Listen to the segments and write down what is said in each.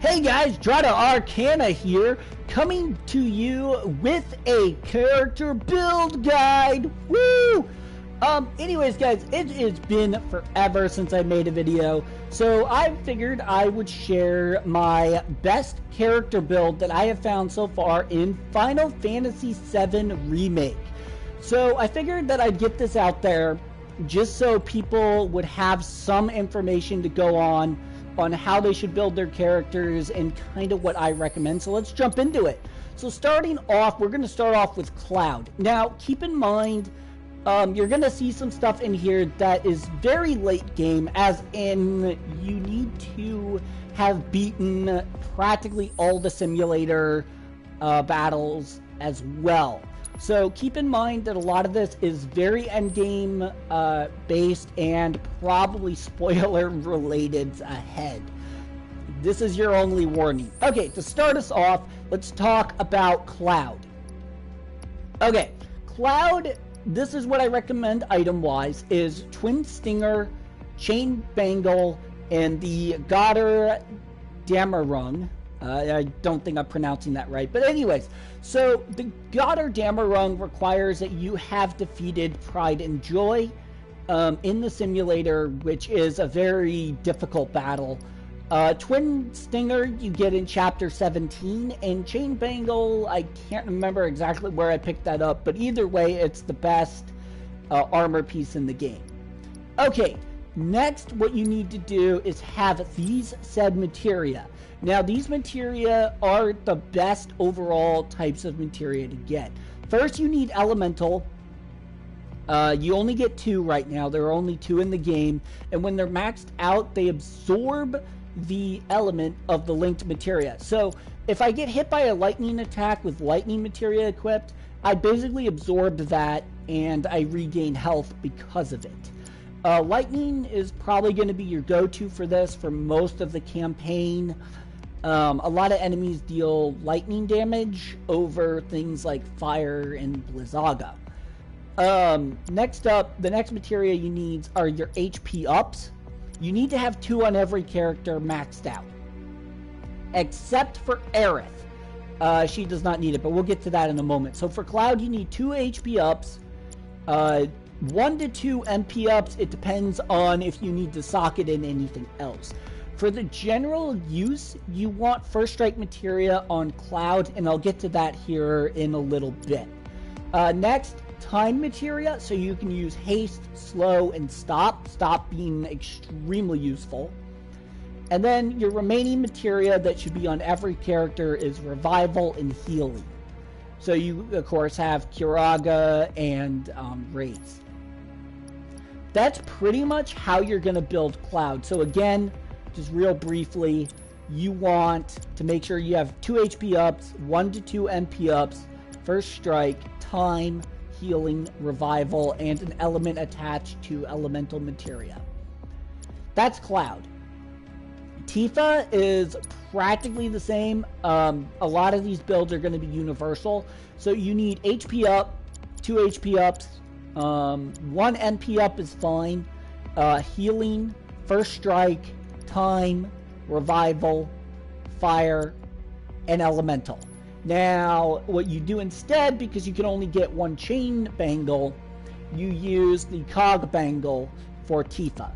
Hey guys, Dratta Arcana here, coming to you with a character build guide. Woo! Anyways guys, it has been forever since I made a video, so I figured I would share my best character build that I have found so far in Final Fantasy VII Remake. So I figured that I'd get this out there just so people would have some information to go on how they should build their characters and kind of what I recommend. So let's jump into it. So starting off, we're going to start off with Cloud. Now, keep in mind, you're going to see some stuff in here that is very late game, as in you need to have beaten practically all the simulator battles as well. So keep in mind that a lot of this is very endgame based and probably spoiler related ahead. This is your only warning. Okay, to start us off, let's talk about Cloud. Okay, Cloud, this is what I recommend item-wise, is Twin Stinger, Chain Bangle, and the Dratta Damarung. I don't think I'm pronouncing that right. But anyways, so the Dratta Damarung requires that you have defeated Pride and Joy in the simulator, which is a very difficult battle. Twin Stinger you get in Chapter 17, and Chain Bangle, I can't remember exactly where I picked that up, but either way, it's the best armor piece in the game. Okay, next what you need to do is have these said materia. Now, these materia are the best overall types of materia to get. First, you need Elemental. You only get 2 right now. There are only 2 in the game. And when they're maxed out, they absorb the element of the linked materia. So, if I get hit by a lightning attack with lightning materia equipped, I basically absorb that and I regain health because of it. Lightning is probably going to be your go-to for this for most of the campaign. A lot of enemies deal lightning damage over things like fire and Blizzaga. Next up, the next materia you need are your HP ups. You need to have 2 on every character maxed out. Except for Aerith. She does not need it, but we'll get to that in a moment. So for Cloud, you need 2 HP ups. 1 to 2 MP ups. It depends on if you need to socket in anything else. For the general use, you want First Strike materia on Cloud, and I'll get to that here in a little bit. Next, time materia, so you can use haste, slow, and stop. Stop being extremely useful. And then your remaining materia that should be on every character is revival and healing. So you, of course, have Curaga and Raise. That's pretty much how you're going to build Cloud. So again, just real briefly, you want to make sure you have 2 HP ups, 1 to 2 MP ups, First Strike, time, healing, revival, and an element attached to elemental materia. That's Cloud. Tifa is practically the same. A lot of these builds are going to be universal. So you need HP up, 2 HP ups, 1 MP up is fine, healing, First Strike, time, revival, fire, and elemental. Now, what you do instead, because you can only get 1 chain bangle, you use the cog bangle for Tifa.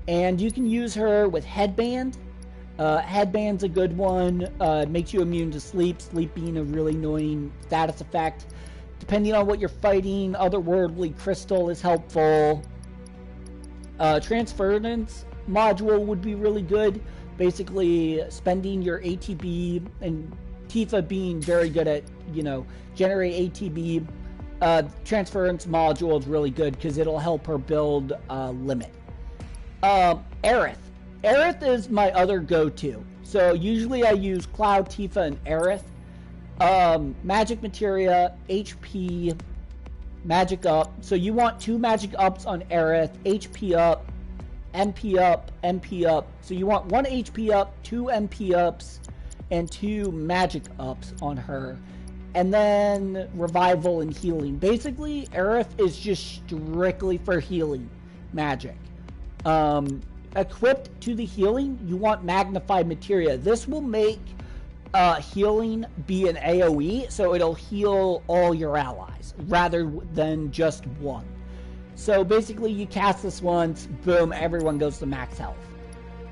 And you can use her with headband. Headband's a good one. Makes you immune to sleep. Sleep being a really annoying status effect. Depending on what you're fighting, otherworldly crystal is helpful. Transference module would be really good. Basically, spending your ATB, and Tifa being very good at, generate ATB. Transference module is really good because it'll help her build limit. Aerith. Aerith is my other go-to. So usually I use Cloud, Tifa, and Aerith. Magic materia, HP, magic up. So you want 2 magic ups on Aerith, HP up, MP up, MP up. So you want 1 HP up, 2 MP ups, and 2 magic ups on her. And then revival and healing. Basically, Aerith is just strictly for healing magic. equipped to the healing, you want Magnified Materia. This will make healing be an AoE, so it'll heal all your allies rather than just one. So basically, you cast this once, boom, everyone goes to max health.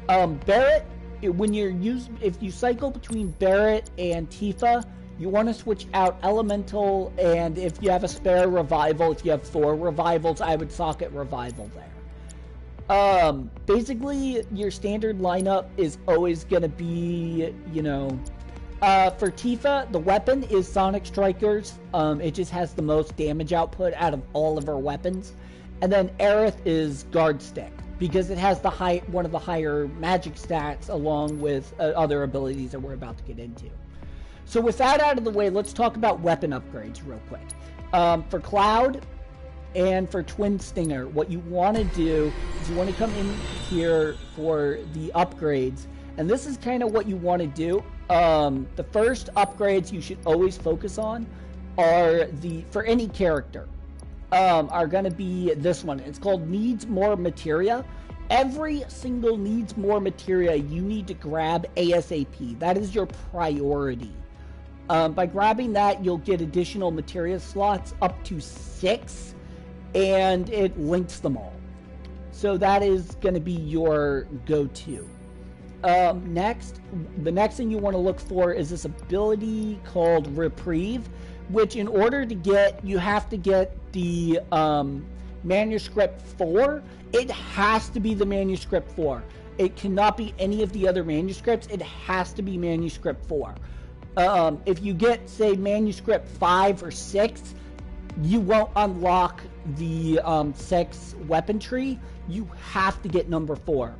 Barret, if you cycle between Barret and Tifa, you want to switch out Elemental, and if you have a spare Revival, if you have 4 Revivals, I would socket Revival there. Basically, your standard lineup is always going to be, for Tifa, the weapon is Sonic Strikers. It just has the most damage output out of all of her weapons. And then Aerith is Guard Stick, because it has one of the higher magic stats along with other abilities that we're about to get into. So with that out of the way, let's talk about weapon upgrades real quick. For Cloud and for Twin Stinger, what you want to do is you want to come in here for the upgrades. And this is kind of what you want to do. The first upgrades you should always focus on are for any character, are going to be this one. It's called Needs More Materia. Every single needs more materia you need to grab ASAP. That is your priority. By grabbing that, you'll get additional materia slots up to 6, and it links them all. So that is going to be your go-to. The next thing you want to look for is this ability called Reprieve, which in order to get, you have to get the Manuscript 4. It has to be the Manuscript 4. It cannot be any of the other manuscripts. It has to be Manuscript 4. If you get, say, Manuscript 5 or 6, you won't unlock the 6 weapon tree. You have to get number 4.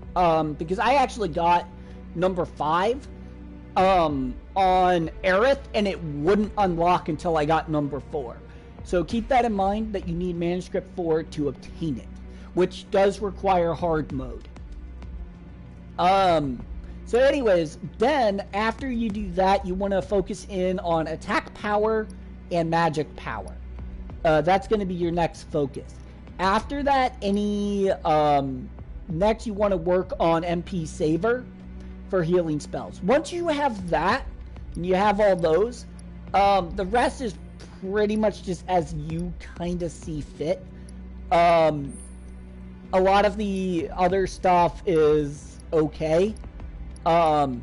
Because I actually got number 5 on Aerith, and it wouldn't unlock until I got number 4. So keep that in mind, that you need Manuscript 4 to obtain it, which does require hard mode. So anyways, then after you do that, you want to focus in on attack power and magic power. That's going to be your next focus. After that, next you want to work on MP Saver for healing spells. Once you have that, and you have all those, the rest is pretty much just as you kind of see fit. A lot of the other stuff is okay. But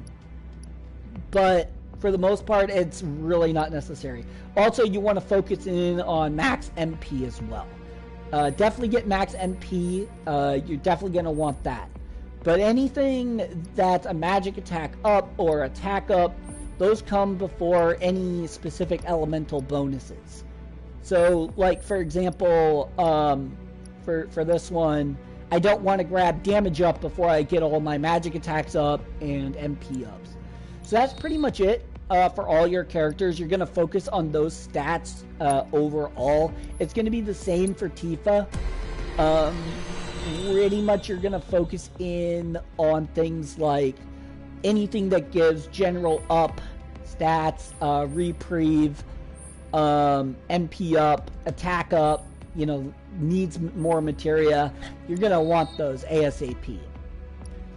for the most part, it's really not necessary. Also, you want to focus in on max MP as well. Definitely get max MP. You're definitely going to want that. But anything that's a magic attack up or attack up, those come before any specific elemental bonuses. So, like, for example, for this one, I don't want to grab damage up before I get all my magic attacks up and MP ups. So that's pretty much it for all your characters. You're going to focus on those stats overall. It's going to be the same for Tifa. Pretty much you're going to focus in on things like anything that gives general up stats, reprieve, MP up, attack up, needs more materia. You're going to want those ASAP.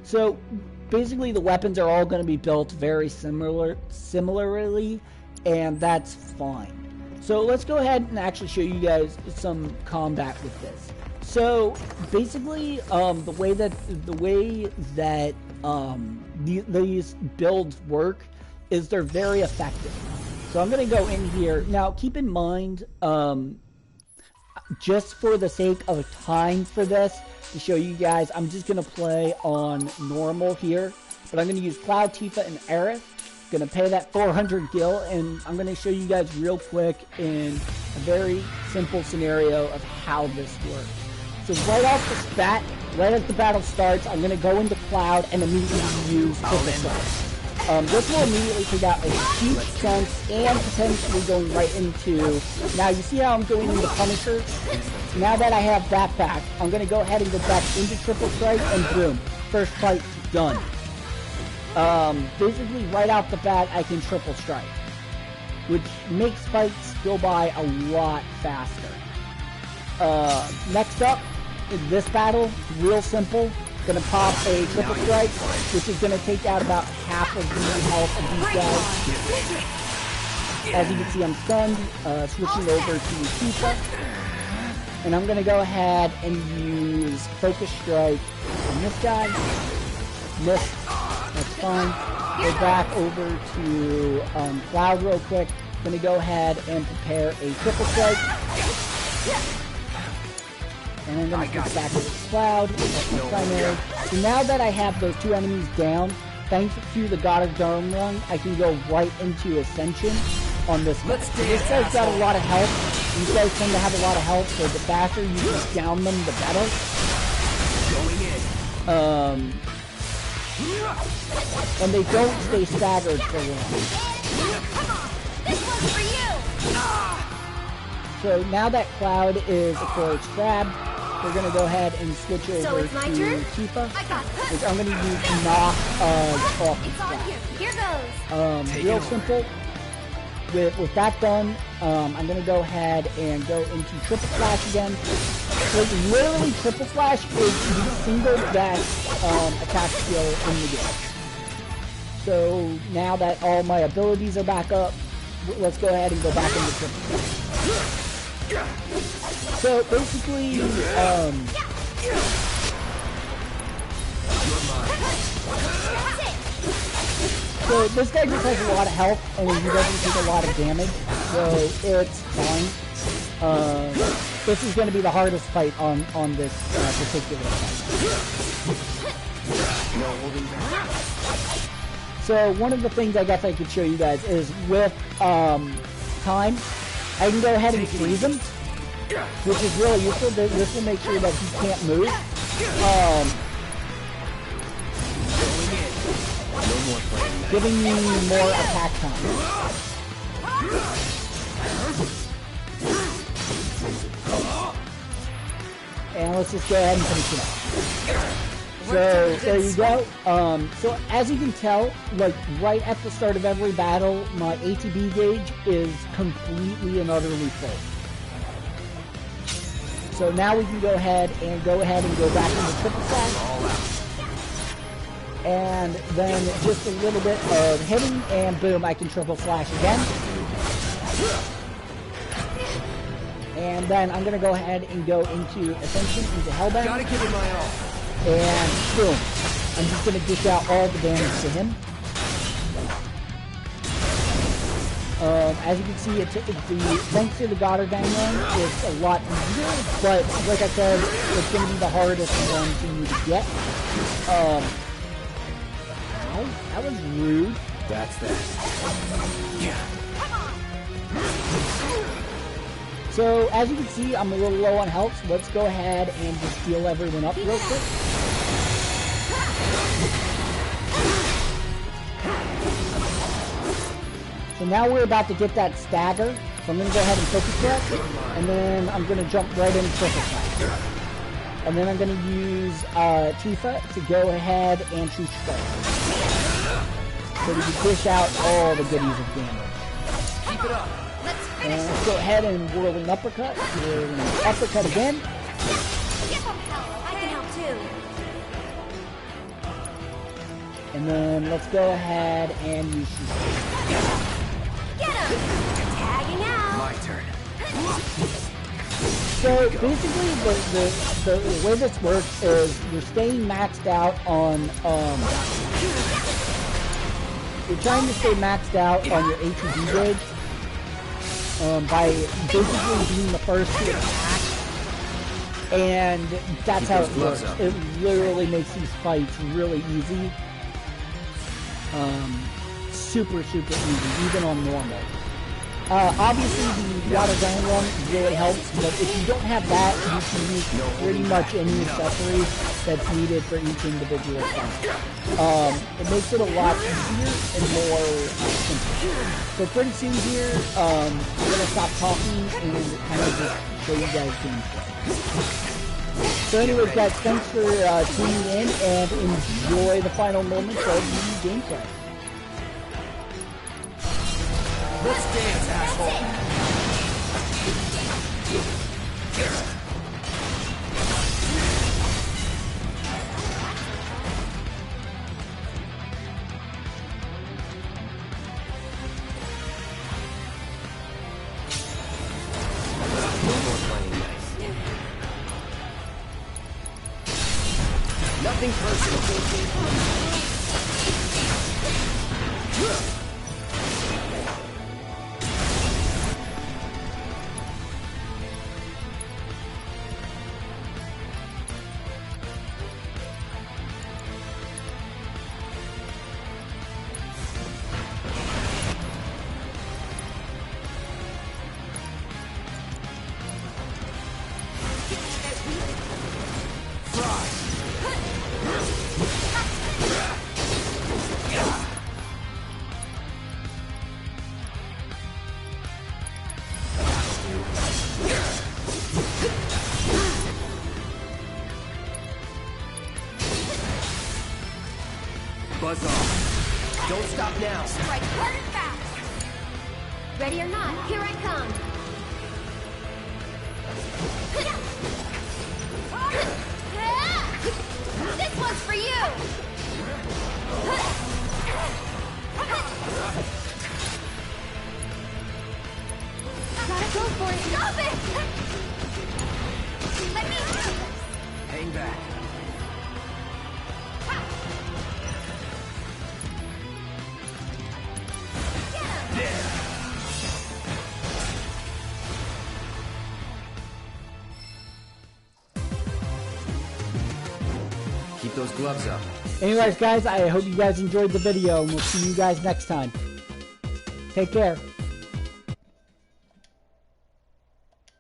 So basically the weapons are all going to be built very similarly, and that's fine. So let's go ahead and actually show you guys some combat with this. So basically the way that these builds work is they're very effective. So I'm going to go in here. Now keep in mind, just for the sake of time for this, to show you guys, I'm just going to play on normal here. But I'm going to use Cloud, Tifa, and Aerith. Going to pay that 400 gil, and I'm going to show you guys real quick in a very simple scenario of how this works. So right off the bat, right as the battle starts, I'm going to go into Cloud and immediately use Triple Strike. This will immediately take out a huge chunk and potentially going right into... Now, you see how I'm going into Punisher? Now that I have that back, I'm going to go ahead and go back into Triple Strike, and boom, first fight done. Basically, right out the bat, I can Triple Strike, which makes fights go by a lot faster. Next up, in this battle, real simple. Gonna pop a triple strike, which is gonna take out about half of the health of these guys. As you can see, I'm stunned. Switching over to Tifa. And I'm gonna go ahead and use Focus Strike on this guy. Missed. That's fine. Go back over to Cloud real quick. Gonna go ahead and prepare a triple strike. And I'm gonna switch back over to Cloud. That's my primary. So now that I have those two enemies down, thanks to the God of Dome run, I can go right into Ascension on this one. So this guy's got a lot of health. These guys tend to have a lot of health, so the faster you just down them, the better. And they don't stay staggered for long. This one's for you. So now that Cloud is, of course, grabbed, we're going to go ahead and switch over to Tifa, which I'm going to use to knock off the Cloud. Here goes. Real simple. With that done, I'm going to go ahead and go into Triple Slash again. So literally, Triple Slash is the single best attack skill in the game. So now that all my abilities are back up, let's go ahead and go back into Triple Slash. So basically, so this guy just has a lot of health and he doesn't take a lot of damage, so it's fine. This is going to be the hardest fight on this particular fight. So one of the things I guess I could show you guys is with time, I can go ahead and freeze him, which is really useful. This will make sure that he can't move. Giving me more attack time. And let's just go ahead and finish it up. So there you go. So as you can tell, like right at the start of every battle, my ATB gauge is completely and utterly full. So now we can go ahead and go back into Triple Slash. And then just a little bit of hitting, and boom, I can Triple Slash again. And then I'm gonna go ahead and go into Ascension, into Hellbound. Gotta give it my all. And boom, I'm just gonna dish out all the damage to him. As you can see, thanks to the Goddard Bang run, it's a lot easier, but like I said, it's gonna be the hardest one for you to get. That was rude. That's that. Yeah. So, as you can see, I'm a little low on health, so let's go ahead and just heal everyone up real quick. So now we're about to get that stagger, so I'm going to go ahead and focus that, and then I'm going to jump right into Triple Slash. And then I'm going to use Tifa to go ahead and shoot strike. So we can dish out all the goodies of damage. Keep it up. And let's go ahead and whirl an uppercut. Whirl an uppercut again. Give them help. I can help too. And then let's go ahead and use shoot. Get him! Tagging out. My turn. So basically, the way this works is you're staying maxed out on you're trying to stay maxed out on your ATB gauge by basically being the first to attack, and that's how it works. It literally makes these fights really easy. Super easy, even on normal. Obviously, the water gun run really helps, but if you don't have that, you can use pretty much any accessory that's needed for each individual fight. It makes it a lot easier and more simple. So pretty soon here, I'm going to stop talking and kind of just show you guys gameplay. So anyways, guys, thanks for tuning in and enjoy the final moments of the gameplay. Let's dance, asshole. ready? Buzz off. Don't stop now. Strike hard and fast. Ready or not, here I come. This one's for you. Gotta go for it. Stop it. Let me. Hang back. Keep those gloves up. Anyways, guys, I hope you guys enjoyed the video, and we'll see you guys next time. Take care.